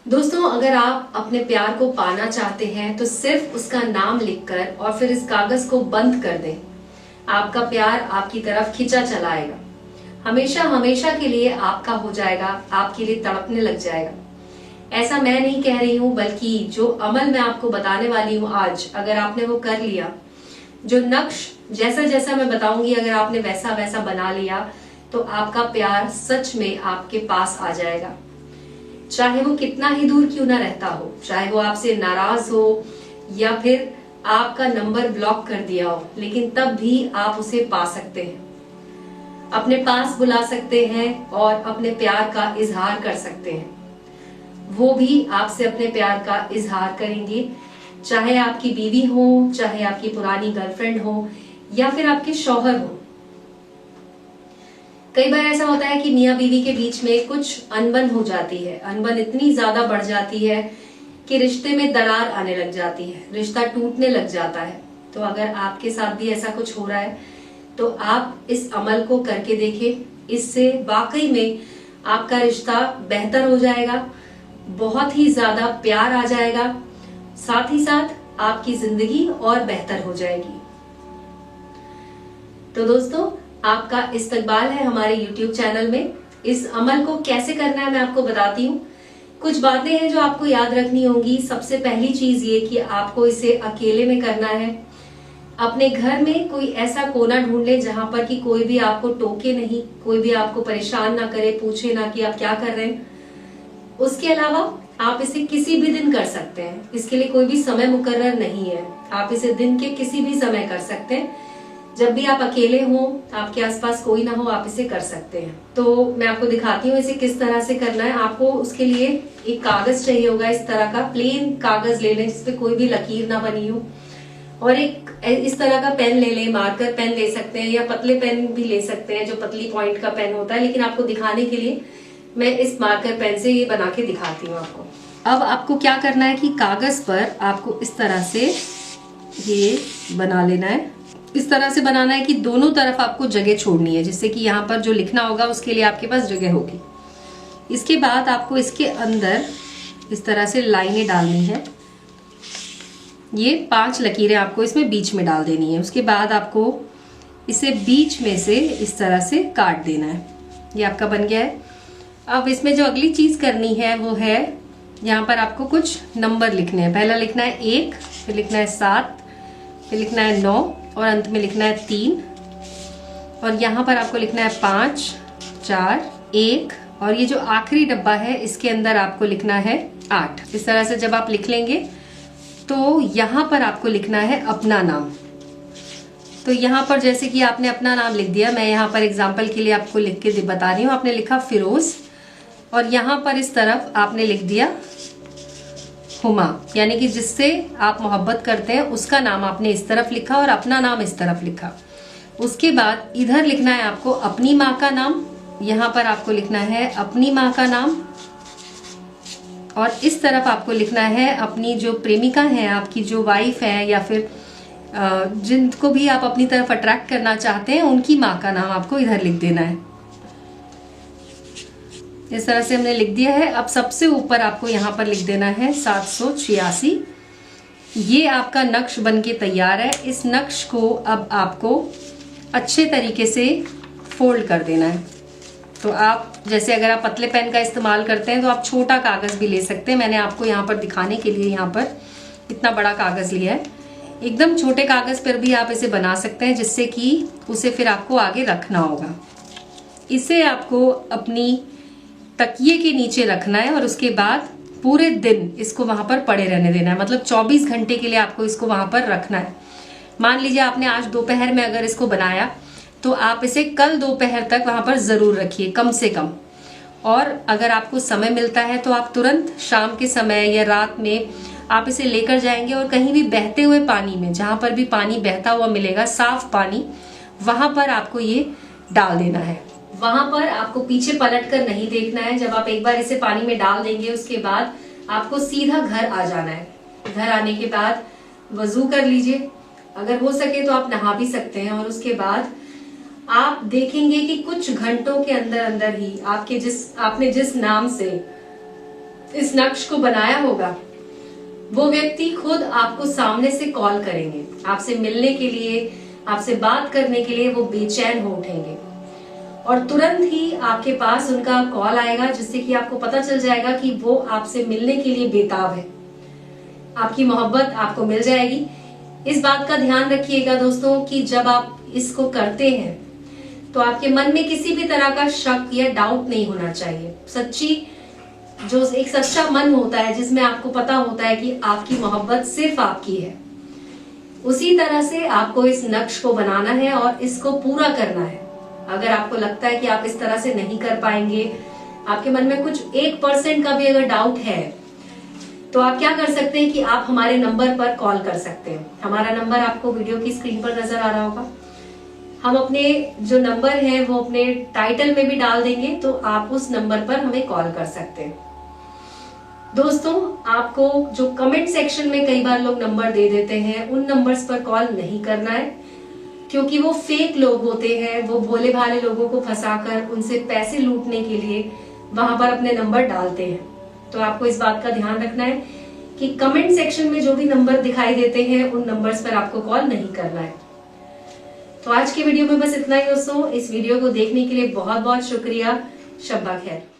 दोस्तों, अगर आप अपने प्यार को पाना चाहते हैं तो सिर्फ उसका नाम लिखकर और फिर इस कागज को बंद कर दें। आपका प्यार आपकी तरफ खिंचा चला आएगा, हमेशा हमेशा के लिए आपका हो जाएगा, आपके लिए तड़पने लग जाएगा। ऐसा मैं नहीं कह रही हूँ, बल्कि जो अमल मैं आपको बताने वाली हूँ आज, अगर आपने वो कर लिया, जो नक्श जैसा जैसा मैं बताऊंगी अगर आपने वैसा वैसा बना लिया, तो आपका प्यार सच में आपके पास आ जाएगा। चाहे वो कितना ही दूर क्यों ना रहता हो, चाहे वो आपसे नाराज हो या फिर आपका नंबर ब्लॉक कर दिया हो, लेकिन तब भी आप उसे पा सकते हैं, अपने पास बुला सकते हैं और अपने प्यार का इजहार कर सकते हैं। वो भी आपसे अपने प्यार का इजहार करेंगे, चाहे आपकी बीवी हो, चाहे आपकी पुरानी गर्लफ्रेंड हो या फिर आपके शौहर हो। कई बार ऐसा होता है कि मियाँ बीवी के बीच में कुछ अनबन हो जाती है, अनबन इतनी ज्यादा बढ़ जाती है कि रिश्ते में दरार आने लग जाती है, रिश्ता टूटने लग जाता है। तो अगर आपके साथ भी ऐसा कुछ हो रहा है तो आप इस अमल को करके देखें, इससे वाकई में आपका रिश्ता बेहतर हो जाएगा, बहुत ही ज्यादा प्यार आ जाएगा, साथ ही साथ आपकी जिंदगी और बेहतर हो जाएगी। तो दोस्तों, आपका इस्तकबाल है हमारे YouTube चैनल में। इस अमल को कैसे करना है मैं आपको बताती हूँ। कुछ बातें हैं जो आपको याद रखनी होंगी। सबसे पहली चीज ये कि आपको इसे अकेले में करना है। अपने घर में कोई ऐसा कोना ढूंढ ले जहां पर कि कोई भी आपको टोके नहीं, कोई भी आपको परेशान ना करे, पूछे ना कि आप क्या कर रहे हैं। उसके अलावा आप इसे किसी भी दिन कर सकते हैं, इसके लिए कोई भी समय मुकर्रर नहीं है। आप इसे दिन के किसी भी समय कर सकते हैं, जब भी आप अकेले हो, आपके आसपास कोई ना हो, आप इसे कर सकते हैं। तो मैं आपको दिखाती हूँ इसे किस तरह से करना है। आपको उसके लिए एक कागज चाहिए होगा, इस तरह का प्लेन कागज ले लें जिसपे कोई भी लकीर ना बनी हो, और एक इस तरह का पेन ले लें, मार्कर पेन ले सकते हैं या पतले पेन भी ले सकते हैं, जो पतली पॉइंट का पेन होता है, लेकिन आपको दिखाने के लिए मैं इस मार्कर पेन से ये बना के दिखाती हूँ आपको। अब आपको क्या करना है कि कागज पर आपको इस तरह से ये बना लेना है। इस तरह से बनाना है कि दोनों तरफ आपको जगह छोड़नी है, जिससे कि यहाँ पर जो लिखना होगा उसके लिए आपके पास जगह होगी। इसके बाद आपको इसके अंदर इस तरह से लाइनें डालनी है। ये 5 लकीरें आपको इसमें बीच में डाल देनी है। उसके बाद आपको इसे बीच में से इस तरह से काट देना है। ये आपका बन गया है। अब इसमें जो अगली चीज करनी है वो है, यहाँ पर आपको कुछ नंबर लिखने हैं। पहला लिखना है 1, फिर लिखना है 7, फिर लिखना है 9 और अंत में लिखना है 3, और यहाँ पर आपको लिखना है 5, 4, 1, और ये जो आखिरी डब्बा है इसके अंदर आपको लिखना है 8। इस तरह से जब आप लिख लेंगे तो यहाँ पर आपको लिखना है अपना नाम। तो यहाँ पर जैसे कि आपने अपना नाम लिख दिया, मैं यहाँ पर एग्जाम्पल के लिए आपको लिख के बता रही हूँ। आपने लिखा फिरोज, और यहाँ पर इस तरफ आपने लिख दिया हुमा, यानी कि जिससे आप मोहब्बत करते हैं उसका नाम आपने इस तरफ लिखा और अपना नाम इस तरफ लिखा। उसके बाद इधर लिखना है आपको अपनी माँ का नाम, यहाँ पर आपको लिखना है अपनी माँ का नाम, और इस तरफ आपको लिखना है अपनी जो प्रेमिका है, आपकी जो वाइफ है, या फिर जिनको भी आप अपनी तरफ अट्रैक्ट करना चाहते हैं उनकी माँ का नाम आपको इधर लिख देना है। इस तरह से हमने लिख दिया है। अब सबसे ऊपर आपको यहाँ पर लिख देना है 786। ये आपका नक्श बनके तैयार है। इस नक्श को अब आपको अच्छे तरीके से फोल्ड कर देना है। तो आप जैसे अगर आप पतले पेन का इस्तेमाल करते हैं तो आप छोटा कागज भी ले सकते हैं। मैंने आपको यहाँ पर दिखाने के लिए यहाँ पर इतना बड़ा कागज लिया है। एकदम छोटे कागज पर भी आप इसे बना सकते हैं, जिससे कि उसे फिर आपको आगे रखना होगा। इसे आपको अपनी तकिए के नीचे रखना है और उसके बाद पूरे दिन इसको वहां पर पड़े रहने देना है। मतलब 24 घंटे के लिए आपको इसको वहां पर रखना है। मान लीजिए आपने आज दोपहर में अगर इसको बनाया तो आप इसे कल दोपहर तक वहां पर जरूर रखिए, कम से कम। और अगर आपको समय मिलता है तो आप तुरंत शाम के समय या रात में आप इसे लेकर जाएंगे और कहीं भी बहते हुए पानी में, जहां पर भी पानी बहता हुआ मिलेगा, साफ पानी, वहां पर आपको ये डाल देना है। वहां पर आपको पीछे पलट कर नहीं देखना है। जब आप एक बार इसे पानी में डाल देंगे उसके बाद आपको सीधा घर आ जाना है। घर आने के बाद वजू कर लीजिए, अगर हो सके तो आप नहा भी सकते हैं, और उसके बाद आप देखेंगे कि कुछ घंटों के अंदर अंदर ही आपने जिस नाम से इस नक्श को बनाया होगा वो व्यक्ति खुद आपको सामने से कॉल करेंगे, आपसे मिलने के लिए, आपसे बात करने के लिए वो बेचैन हो उठेंगे और तुरंत ही आपके पास उनका कॉल आएगा, जिससे कि आपको पता चल जाएगा कि वो आपसे मिलने के लिए बेताब है। आपकी मोहब्बत आपको मिल जाएगी। इस बात का ध्यान रखिएगा दोस्तों कि जब आप इसको करते हैं तो आपके मन में किसी भी तरह का शक या डाउट नहीं होना चाहिए। जो एक सच्चा मन होता है जिसमें आपको पता होता है कि आपकी मोहब्बत सिर्फ आपकी है, उसी तरह से आपको इस नक्श को बनाना है और इसको पूरा करना है। अगर आपको लगता है कि आप इस तरह से नहीं कर पाएंगे, आपके मन में कुछ 1% का भी अगर डाउट है, तो आप क्या कर सकते हैं कि आप हमारे नंबर पर कॉल कर सकते हैं। हमारा नंबर आपको वीडियो की स्क्रीन पर नजर आ रहा होगा। हम अपने जो नंबर है वो अपने टाइटल में भी डाल देंगे, तो आप उस नंबर पर हमें कॉल कर सकते हैं। दोस्तों, आपको जो कमेंट सेक्शन में कई बार लोग नंबर दे देते हैं, उन नंबर्स पर कॉल नहीं करना है, क्योंकि वो फेक लोग होते हैं। वो भोले भाले लोगों को फंसाकर उनसे पैसे लूटने के लिए वहां पर अपने नंबर डालते हैं। तो आपको इस बात का ध्यान रखना है कि कमेंट सेक्शन में जो भी नंबर दिखाई देते हैं उन नंबर्स पर आपको कॉल नहीं करना है। तो आज के वीडियो में बस इतना ही दोस्तों। इस वीडियो को देखने के लिए बहुत बहुत शुक्रिया। शब्बा खैर।